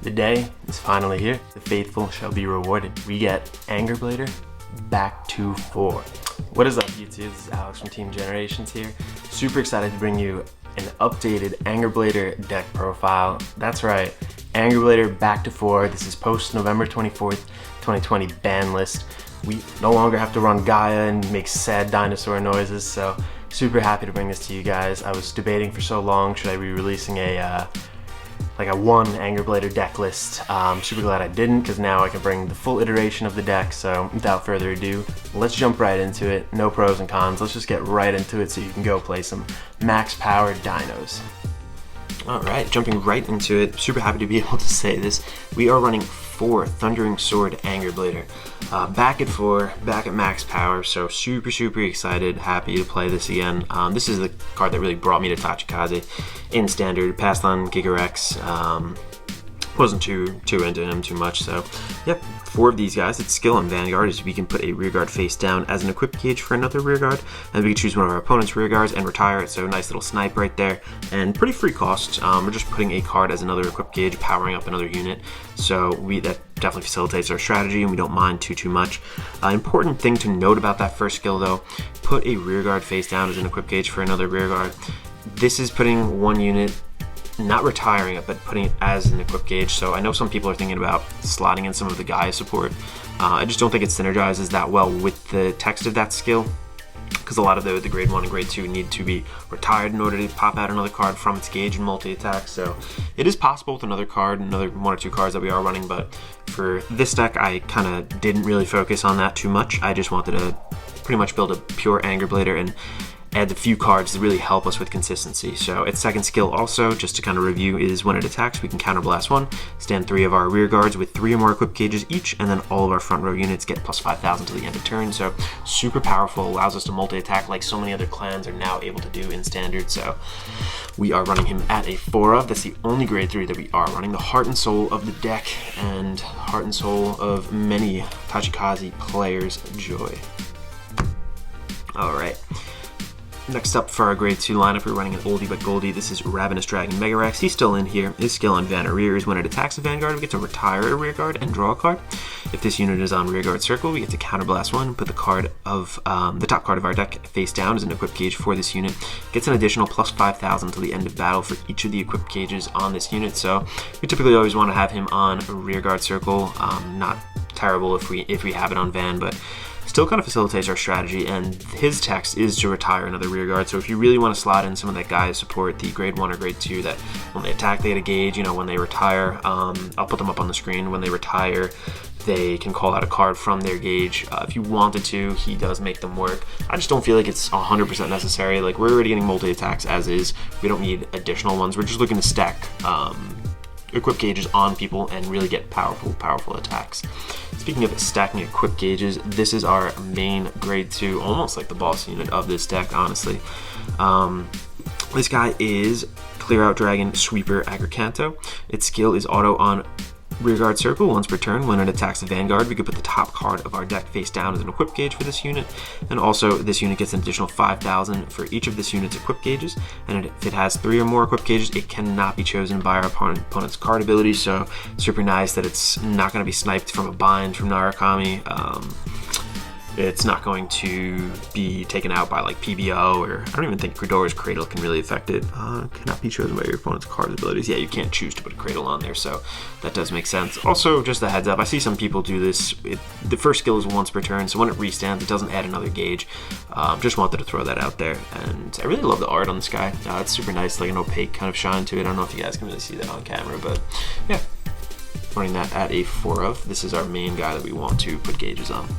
The day is finally here. The faithful shall be rewarded. We get Angerblader back to 4. What is up, YouTube? This is Alex from Team Generations here. Super excited to bring you an updated Angerblader deck profile. That's right, Angerblader back to 4. This is post November 24th, 2020 ban list. We no longer have to run Gaia and make sad dinosaur noises, so super happy to bring this to you guys. I was debating for so long, should I be releasing a one Angerblader deck list. Super glad I didn't, because now I can bring the full iteration of the deck. So without further ado, let's jump right into it. No pros and cons, let's just get right into it so you can go play some max powered dinos. Alright, jumping right into it, super happy to be able to say this. We are running 4 Thundering Sword Angerblader. Back at 4, back at max power, so super excited, happy to play this again. This is the card that really brought me to Tachikaze in Standard, passed on Gigarex. Wasn't too into him too much, so yep, 4 of these guys. Its skill on Vanguard is we can put a rearguard face down as an equipped gauge for another rearguard, and we can choose one of our opponent's rearguards and retire it, so nice little snipe right there, and pretty free cost. We're just putting a card as another equipped gauge, powering up another unit, so that definitely facilitates our strategy, and we don't mind too much. Important thing to note about that first skill though, put a rearguard face down as an equipped gauge for another rearguard. This is putting one unit, not retiring it, but putting it as an equipped gauge. So I know some people are thinking about slotting in some of the Gaia support. I just don't think it synergizes that well with the text of that skill, because a lot of the grade 1 and grade 2 need to be retired in order to pop out another card from its gauge and multi-attack. So it is possible with another card, another 1 or 2 cards that we are running, but for this deck I kind of didn't really focus on that too much. I just wanted to pretty much build a pure Angerblader and add a few cards to really help us with consistency. So its second skill also, just to kind of review, is when it attacks, we can counterblast 1, stand 3 of our rear guards with 3 or more equipped gauges each, and then all of our front row units get plus 5,000 to the end of turn. So super powerful, allows us to multi-attack like so many other clans are now able to do in Standard. So we are running him at a 4 of. That's the only grade 3 that we are running. The heart and soul of the deck, and heart and soul of many Tachikaze players' joy. Alright. Next up for our grade 2 lineup, we're running an oldie but goldie. This is Ravenous Dragon Megarex. He's still in here. His skill on Vanarreer is when it attacks a Vanguard, we get to retire a rearguard and draw a card. If this unit is on rearguard circle, we get to counterblast 1, put the card of the top card of our deck face down as an equipped gauge for this unit. Gets an additional plus 5,000 to the end of battle for each of the equipped gauges on this unit. So we typically always want to have him on a rearguard circle. Not terrible if we have it on Van, but still kind of facilitates our strategy, and his text is to retire another rearguard. So if you really want to slot in some of that Gaia support, the grade 1 or grade 2 that when they attack they get a gauge, when they retire, I'll put them up on the screen. When they retire, they can call out a card from their gauge. If you wanted to, he does make them work. I just don't feel like it's 100% necessary. Like, we're already getting multi-attacks as is. We don't need additional ones. We're just looking to stack equipped gauges on people and really get powerful attacks. Speaking of stacking equipped gauges, this is our main grade 2, almost like the boss unit of this deck, honestly. This guy is Clear Out Dragon Sweeper Agricanto. Its skill is auto on rearguard circle once per turn. When it attacks the Vanguard, we could put the top card of our deck face down as an equipped gauge for this unit, and also this unit gets an additional 5,000 for each of this unit's equipped gauges, and if it has 3 or more equipped gauges, it cannot be chosen by our opponent's card ability. So super nice that it's not going to be sniped from a bind from Narukami. It's not going to be taken out by like PBO, or I don't even think Kradora's Cradle can really affect it. Cannot be chosen by your opponent's card abilities. Yeah, you can't choose to put a Cradle on there, so that does make sense. Also, just a heads up, I see some people do this. The first skill is once per turn, so when it restands, it doesn't add another gauge. Just wanted to throw that out there, and I really love the art on this guy. It's super nice, like an opaque kind of shine to it. I don't know if you guys can really see that on camera, but yeah. Running that at a 4 of. This is our main guy that we want to put gauges on.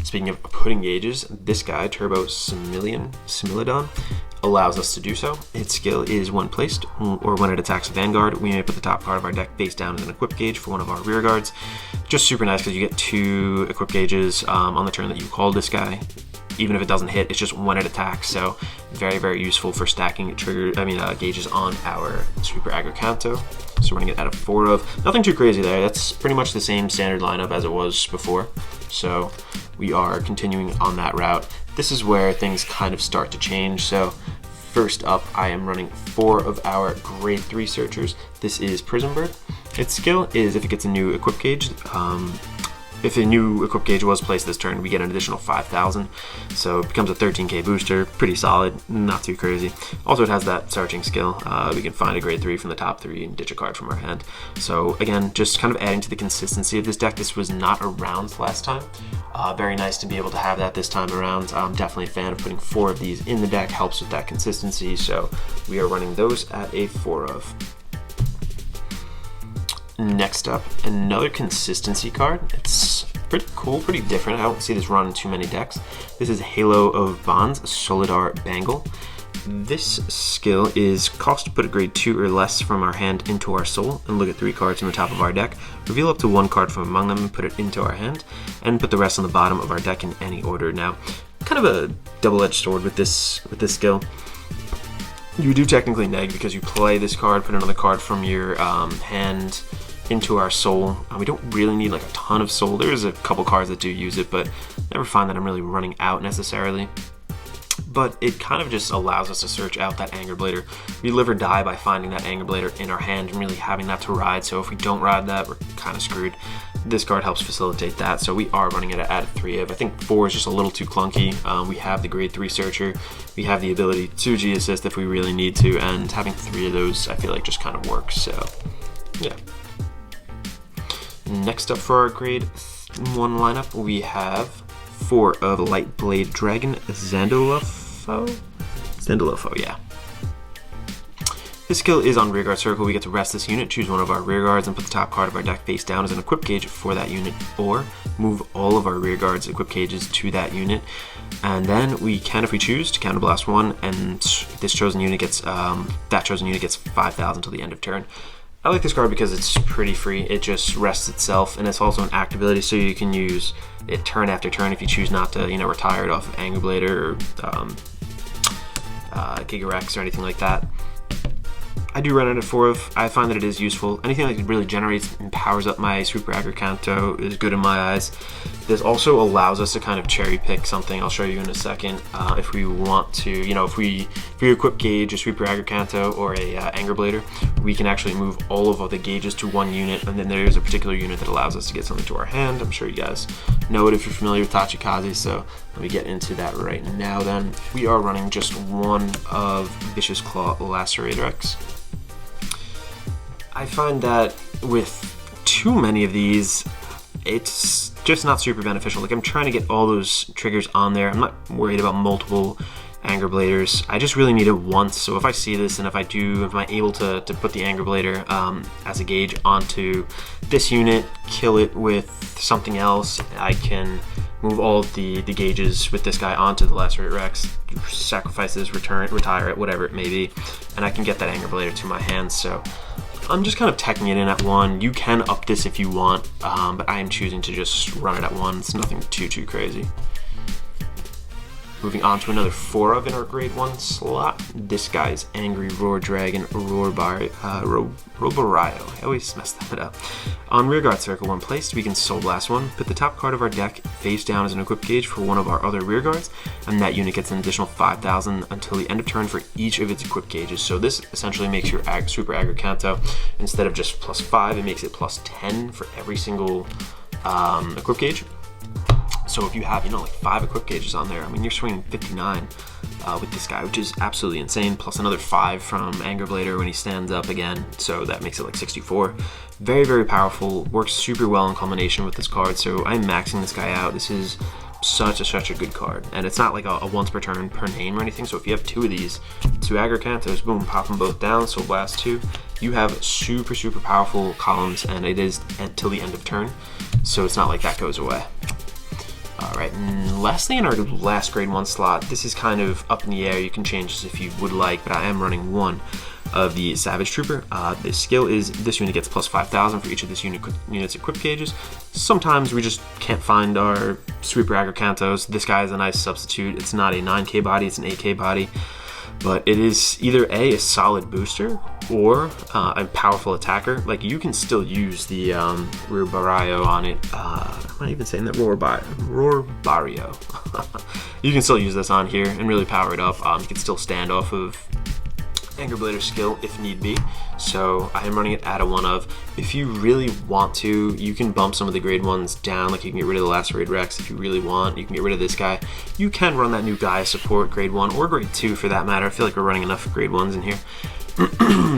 Speaking of putting gauges, this guy, Turbo Similidon, allows us to do so. Its skill is when placed, or when it attacks a Vanguard, we may put the top card of our deck face down as an equipped gauge for one of our rear guards. Just super nice because you get 2 equipped gauges on the turn that you call this guy. Even if it doesn't hit, it's just when it attacks. So very useful for stacking gauges on our Sweeper Agricanto. So running it at a 4 of. Nothing too crazy there. That's pretty much the same standard lineup as it was before. So we are continuing on that route. This is where things kind of start to change. So first up, I am running 4 of our grade 3 searchers. This is Prismbird. Its skill is if it gets a new equip gauge, if a new equip gauge was placed this turn, we get an additional 5,000. So it becomes a 13k booster, pretty solid, not too crazy. Also, it has that searching skill. We can find a grade 3 from the top 3 and ditch a card from our hand. So again, just kind of adding to the consistency of this deck. This was not around last time. Very nice to be able to have that this time around. I'm definitely a fan of putting 4 of these in the deck, helps with that consistency. So we are running those at a 4 of. Next up, another consistency card. It's pretty cool, pretty different. I don't see this run in too many decks. This is Halo of Bonds, Solidar Bangle. This skill is cost to put a grade 2 or less from our hand into our soul and look at 3 cards from the top of our deck. Reveal up to 1 card from among them and put it into our hand, and put the rest on the bottom of our deck in any order. Now, kind of a double-edged sword with this skill. You do technically neg because you play this card, put another card from your hand into our soul. We don't really need like a ton of soul. There's a couple cards that do use it, but never find that I'm really running out necessarily. But it kind of just allows us to search out that Angerblader. We live or die by finding that Angerblader in our hand and really having that to ride. So if we don't ride that, we're kind of screwed. This card helps facilitate that, so we are running it at 3 of. I think 4 is just a little too clunky. We have the grade 3 searcher. We have the ability to G-assist if we really need to, and having 3 of those I feel like just kind of works, so yeah. Next up for our grade 1 lineup, we have 4 of Lightblade Dragon, Zandolfo, yeah. This skill is on Rearguard Circle. We get to rest this unit, choose one of our rearguards, and put the top card of our deck face down as an equip gauge for that unit, or move all of our rearguards equip gauges to that unit. And then we can, if we choose, to counterblast 1, and this chosen unit gets that chosen unit gets 5,000 till the end of turn. I like this card because it's pretty free. It just rests itself, and it's also an act ability, so you can use it turn after turn if you choose not to, retire it off of Angerblader or Gigarex or anything like that. I do run it at 4 of. I find that it is useful. Anything that really generates and powers up my Super Aggro Kanto is good in my eyes. This also allows us to kind of cherry pick something. I'll show you in a second. If we want to, if we equip gauge a Super Aggro Kanto or a Angerblader, we can actually move all of the gauges to 1 unit, and then there's a particular unit that allows us to get something to our hand. I'm sure you guys know it if you're familiar with Tachikaze, so let me get into that right now then. We are running just 1 of Vicious Claw Lacerator X. I find that with too many of these, it's just not super beneficial. Like, I'm trying to get all those triggers on there. I'm not worried about multiple Angerbladers. I just really need it once. So if I see this, and if I'm able to put the Angerblader as a gauge onto this unit, kill it with something else, I can move all of the gauges with this guy onto the Lacerator Rex, sacrifice this, retire it, whatever it may be, and I can get that Angerblader to my hands. So I'm just kind of teching it in at 1. You can up this if you want, but I am choosing to just run it at 1. It's nothing too crazy. Moving on to another 4 of in our grade 1 slot. This guy's Angry Roar Dragon, Roborayo. I always mess that up. On Rearguard Circle, when placed, we can Soul Blast 1, put the top card of our deck face down as an equip gauge for one of our other rearguards, and that unit gets an additional 5,000 until the end of turn for each of its equip gauges. So this essentially makes your Super Aggro Kanto, instead of just +5, it makes it +10 for every single equip gauge. So if you have, like 5 equip gauges on there, I mean, you're swinging 59 with this guy, which is absolutely insane, plus another 5 from Angerblader when he stands up again, so that makes it like 64. Very powerful, works super well in combination with this card, so I'm maxing this guy out. This is such a good card, and it's not like a once per turn per name or anything, so if you have 2 of these, 2 Aggro Kantos, boom, pop them both down, Soul Blast 2, you have super powerful columns, and it is until the end of turn, so it's not like that goes away. Alright, and lastly in our last grade 1 slot, this is kind of up in the air. You can change this if you would like, but I am running 1 of the Savage Trooper. The skill is this unit gets +5,000 for each of this unit's equip gauges. Sometimes we just can't find our Super Aggro Kantos. This guy is a nice substitute. It's not a 9k body, it's an 8k body. But it is either a solid booster or a powerful attacker. Like, you can still use the Roborayo on it. I'm not even saying that, Roborayo. You can still use this on here and really power it up. You can still stand off of Angerblader skill if need be, so I am running it at a 1 of. If you really want to, you can bump some of the grade 1s down, like you can get rid of the Lacerate Rex if you really want. You can get rid of this guy. You can run that new Gaia support grade 1 or grade 2 for that matter. I feel like we're running enough grade 1s in here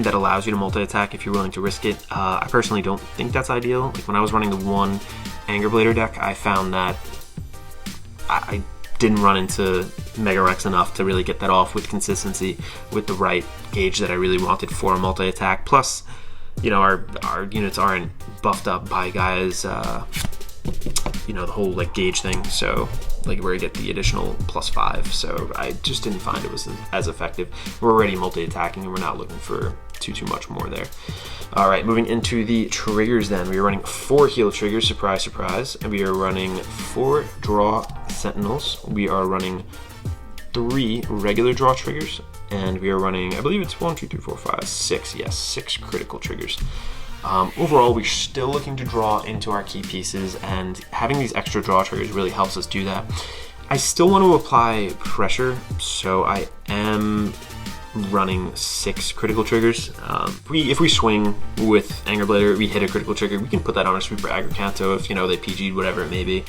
that allows you to multi-attack if you're willing to risk it. I personally don't think that's ideal. Like when I was running the 1 Angerblader deck, I found that I didn't run into Mega Rex enough to really get that off with consistency with the right gauge that I really wanted for a multi-attack. Plus, you know, our units aren't buffed up by Gaia's, you know, the whole like gauge thing, so like where you get the additional +5, so I just didn't find it was as effective. We're already multi-attacking and we're not looking for too much more there. All right, moving into the triggers then. We are running 4 heal triggers, surprise, surprise, and we are running 4 draw sentinels. We are running 3 regular draw triggers, and we are running, I believe it's 1, 2, 3, 4, 5, 6, yes, 6 critical triggers. Overall, we're still looking to draw into our key pieces, and having these extra draw triggers really helps us do that. I still want to apply pressure, so I am running 6 critical triggers. If we swing with Angerblader, we hit a critical trigger, we can put that on a Sweeper Agricanto if, you know, they PG'd, whatever it may be,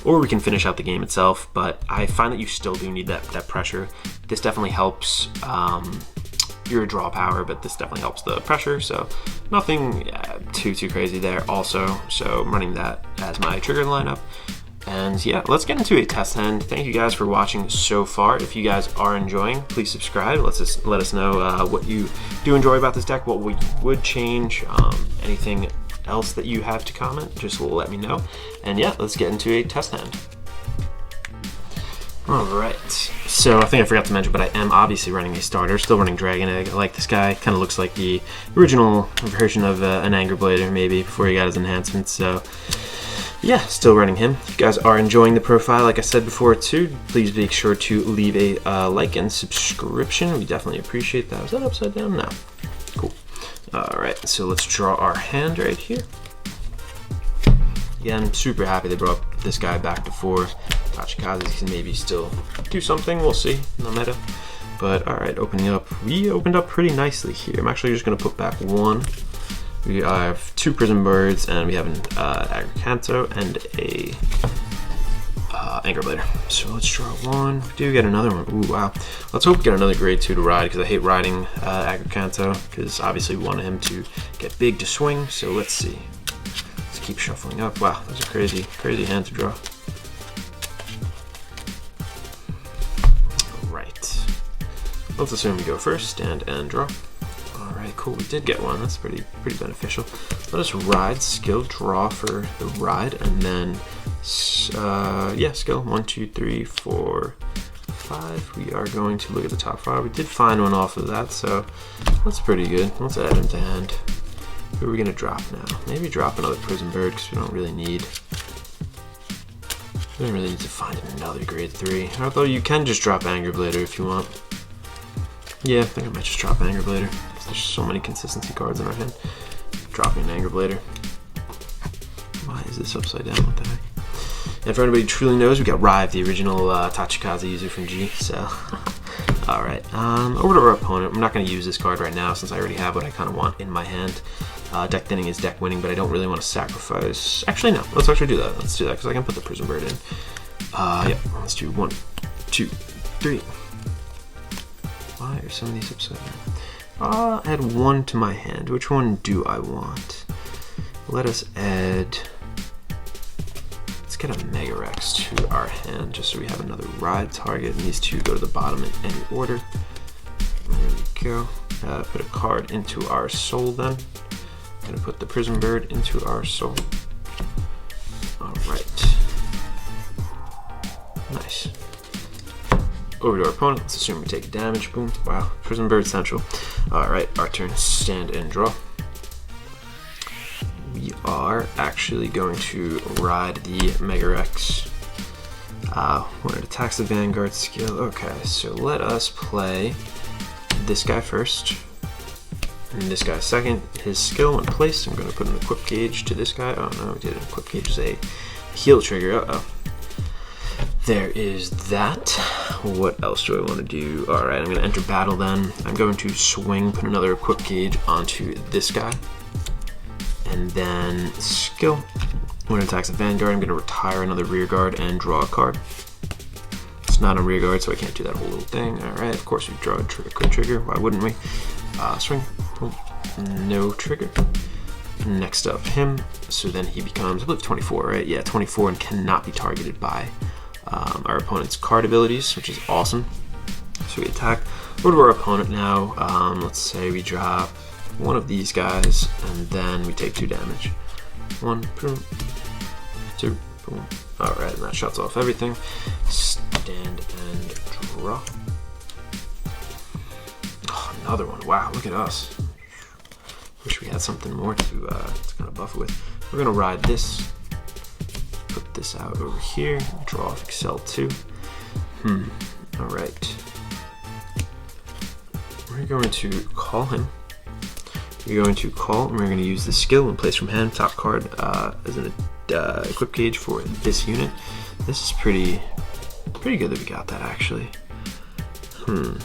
or we can finish out the game itself, but I find that you still do need that pressure. This definitely helps your draw power, but this definitely helps the pressure, so nothing too crazy there also. So I'm running that as my trigger lineup. And yeah, let's get into a test hand. Thank you guys for watching so far. If you guys are enjoying, please subscribe. Let us know what you do enjoy about this deck, what we would change, anything else that you have to comment, just let me know. And yeah, let's get into a test hand. Alright, so I think I forgot to mention, but I am obviously running a starter, still running Dragon Egg. I like this guy, kind of looks like the original version of an Angerblader maybe before he got his enhancements, so yeah, still running him. If you guys are enjoying the profile, like I said before too, please make sure to leave a like and subscription. We definitely appreciate that. Was that upside down? No. Cool. Alright, so let's draw our hand right here. Again, super happy they brought this guy back to 4. Tachikaze can maybe still do something, we'll see, no meta. But alright, opening up. We opened up pretty nicely here. I'm actually just going to put back 1. We have 2 Prison Birds, and we have an Agricanto and a Angerblader. So let's draw 1. We do get another one. Ooh, wow. Let's hope we get another grade 2 to ride, because I hate riding Agricanto, because obviously we wanted him to get big to swing, so let's see. Let's keep shuffling up. Wow, that's a crazy hand to draw. Alright. Let's assume we go first, stand and draw. Alright, cool, we did get one. That's pretty beneficial. Let us ride, skill, draw for the ride, and then, yeah, skill, 1, 2, 3, 4, 5. We are going to look at the top 5. We did find one off of that, so that's pretty good. Let's add him to hand. Who are we going to drop now? Maybe drop another Prison Bird, because we don't really need to find another grade 3. Although you can just drop Angerblader if you want. Yeah, I think I might just drop Angerblader. There's so many consistency cards in our hand. Dropping an Angerblader. Why is this upside down? What the heck? And for anybody who truly knows, we got Rive, the original Tachikaze user from G, so. Alright, over to our opponent. I'm not going to use this card right now since I already have what I kind of want in my hand. Deck thinning is deck winning, but I don't really want to sacrifice. Actually, no. Let's actually do that. Let's do that because I can put the Prison Bird in. Yeah, let's do 1, 2, 3. Why are some of these upside down? Add 1 to my hand. Which one do I want? Let us add. Let's get a Mega Rex to our hand just so we have another ride target. And these 2 go to the bottom in any order. There we go. Put a card into our soul then. I'm gonna put the Prison Bird into our soul. Alright. Nice. Over to our opponent. Let's assume we take damage. Boom. Wow. Prison Bird Central. Alright, our turn. Stand and draw. We are actually going to ride the Mega Rex. When it attacks the Vanguard skill. Okay, so let us play this guy first. And this guy second. His skill when placed, I'm going to put an equip gauge to this guy. Oh no, we did an equip gauge as a heal trigger. Uh-oh. there is that. What else do I want to do? All right, I'm going to enter battle then. I'm going to swing, put another equip gauge onto this guy. And then skill. When it attacks a Vanguard, I'm going to retire another rear guard and draw a card. It's not a rear guard, so I can't do that whole little thing. All right, of course we draw a quick trigger. Why wouldn't we? Swing. No trigger. Next up, him. So then he becomes, I believe, 24, right? Yeah, 24 and cannot be targeted by our opponent's card abilities, which is awesome. So we attack. Go to our opponent now. Let's say we drop one of these guys, and then we take 2 damage. 1, boom, 2, boom. All right, and that shuts off everything. Stand and draw. Oh, another one. Wow, look at us. Wish we had something more to kind of buff it with. We're gonna ride this. Put this out over here. Draw off Excel 2. All right. We're going to call him. We're going to call, and we're going to use the skill and place from hand top card as an equip gauge for this unit. This is pretty good that we got that actually. I'm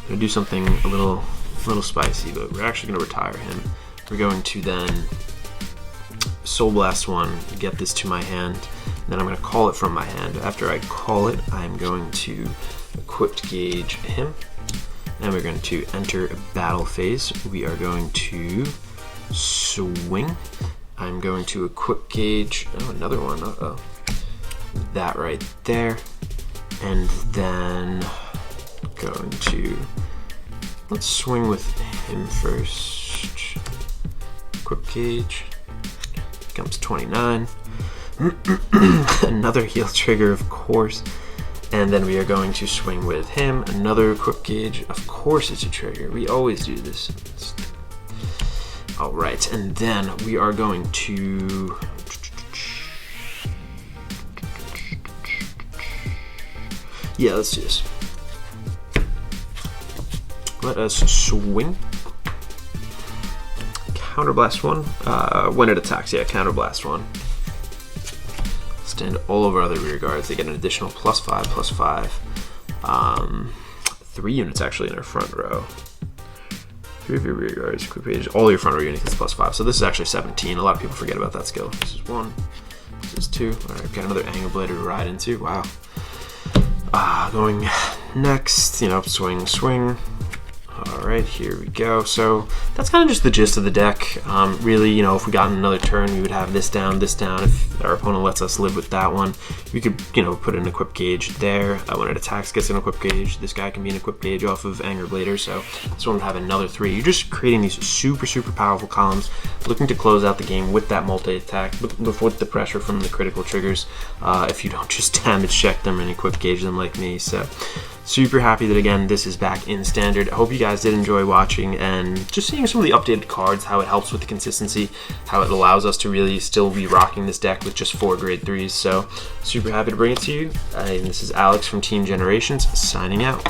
gonna do something a little spicy, but we're actually gonna retire him. We're going to then Soul Blast 1, get this to my hand, and then I'm gonna call it from my hand. After I call it, I'm going to equipped gauge him, and we're going to enter a battle phase. We are going to swing. I'm going to equip gauge, oh, another one, that right there, and then going to, let's swing with him first. Equip gauge, becomes 29. Another heal trigger, of course. And then we are going to swing with him, another equip gauge. Of course it's a trigger, we always do this. All right, and then we are going to, yeah, let's do this. Let us swing. Counterblast 1, when it attacks, yeah, counterblast 1. Stand all over other rear guards. They get an additional +5/+5. 3 units actually in our front row. 3 of your rear guards, equip gauge, all your front row units is +5. So this is actually 17. A lot of people forget about that skill. This is 1. This is 2. All right, we've got another Angerblader to ride into. Wow. Going next, swing, swing. All right, here we go. So that's kind of just the gist of the deck. Really, if we got in another turn, we would have this down, this down. If our opponent lets us live with that one, we could, put an equip gauge there. When it attacks, gets an equip gauge. This guy can be an equip gauge off of Angerblader, so this one would have another 3. You're just creating these super, super powerful columns, looking to close out the game with that multi-attack, with the pressure from the critical triggers, if you don't just damage check them and equip gauge them like me. So super happy that, again, this is back in standard. I hope you guys did enjoy watching and just seeing some of the updated cards, how it helps with the consistency, how it allows us to really still be rocking this deck with just 4 grade 3s. So super happy to bring it to you. And this is Alex from Team Generations signing out.